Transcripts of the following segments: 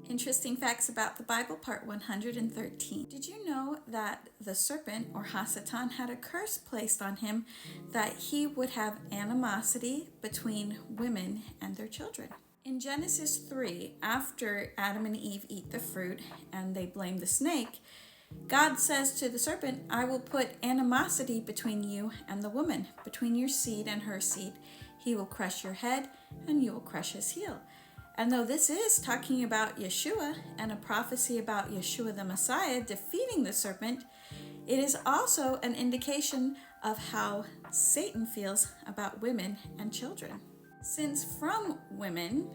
Interesting facts about the Bible, part 113. Did you know that the serpent, or Hasatan, had a curse placed on him that he would have animosity between women and their children? In Genesis 3, after Adam and Eve eat the fruit and they blame the snake, God says to the serpent, I will put animosity between you and the woman, between your seed and her seed. He will crush your head and you will crush his heel. And though this is talking about Yeshua and a prophecy about Yeshua the Messiah defeating the serpent, it is also an indication of how Satan feels about women and children. Since from women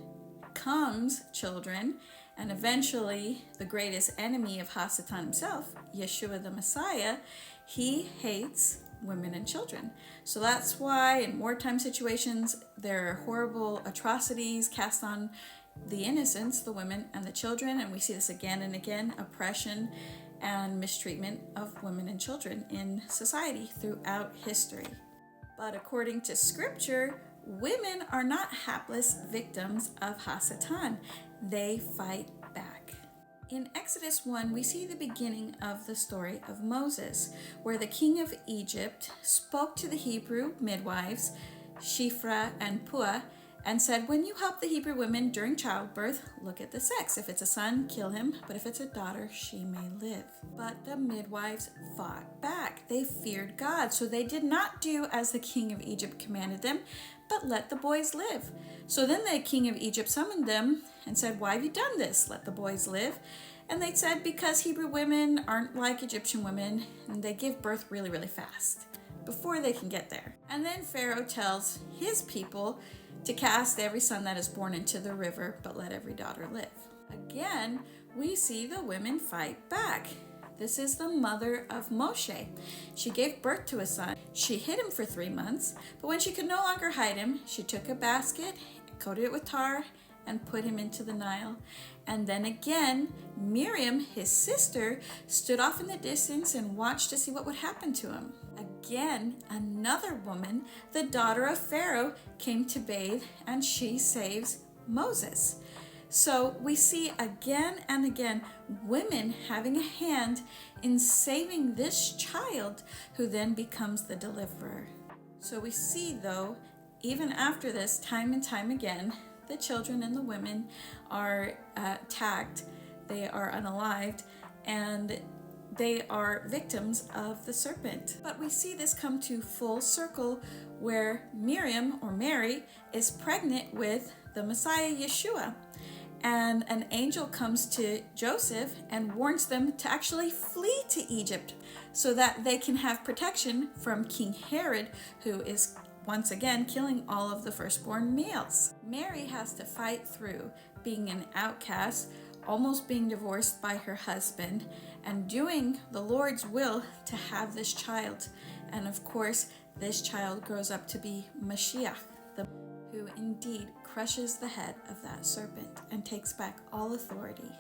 comes children, and eventually the greatest enemy of Hasatan himself, Yeshua the Messiah, he hates women and children. So that's why in wartime situations there are horrible atrocities cast on the innocents, the women and the children, and we see this again and again, oppression and mistreatment of women and children in society throughout history. But according to scripture, women are not hapless victims of Hasatan. They fight back. In Exodus 1, we see the beginning of the story of Moses, where the king of Egypt spoke to the Hebrew midwives, Shiphrah and Puah, and said, when you help the Hebrew women during childbirth, look at the sex. If it's a son, kill him, but if it's a daughter, she may live. But the midwives fought back. They feared God, so they did not do as the king of Egypt commanded them, but let the boys live. So then the king of Egypt summoned them and said, why have you done this? Let the boys live. And they said, because Hebrew women aren't like Egyptian women, and they give birth really, really fast before they can get there. And then Pharaoh tells his people to cast every son that is born into the river, but let every daughter live. Again, we see the women fight back. This is the mother of Moshe. She gave birth to a son. She hid him for 3 months, but when she could no longer hide him, she took a basket, coated it with tar, and put him into the Nile. And then again, Miriam, his sister, stood off in the distance and watched to see what would happen to him. Again, another woman, the daughter of Pharaoh, came to bathe, and she saves Moses. So we see again and again women having a hand in saving this child, who then becomes the deliverer. So we see, though, even after this, time and time again, the children and the women are attacked, they are unalived, and they are victims of the serpent. But we see this come to full circle where Miriam, or Mary, is pregnant with the Messiah, Yeshua. And an angel comes to Joseph and warns them to actually flee to Egypt so that they can have protection from King Herod, who is once again killing all of the firstborn males. Mary has to fight through being an outcast, almost being divorced by her husband, and doing the Lord's will to have this child. And of course, this child grows up to be Mashiach, who indeed crushes the head of that serpent and takes back all authority.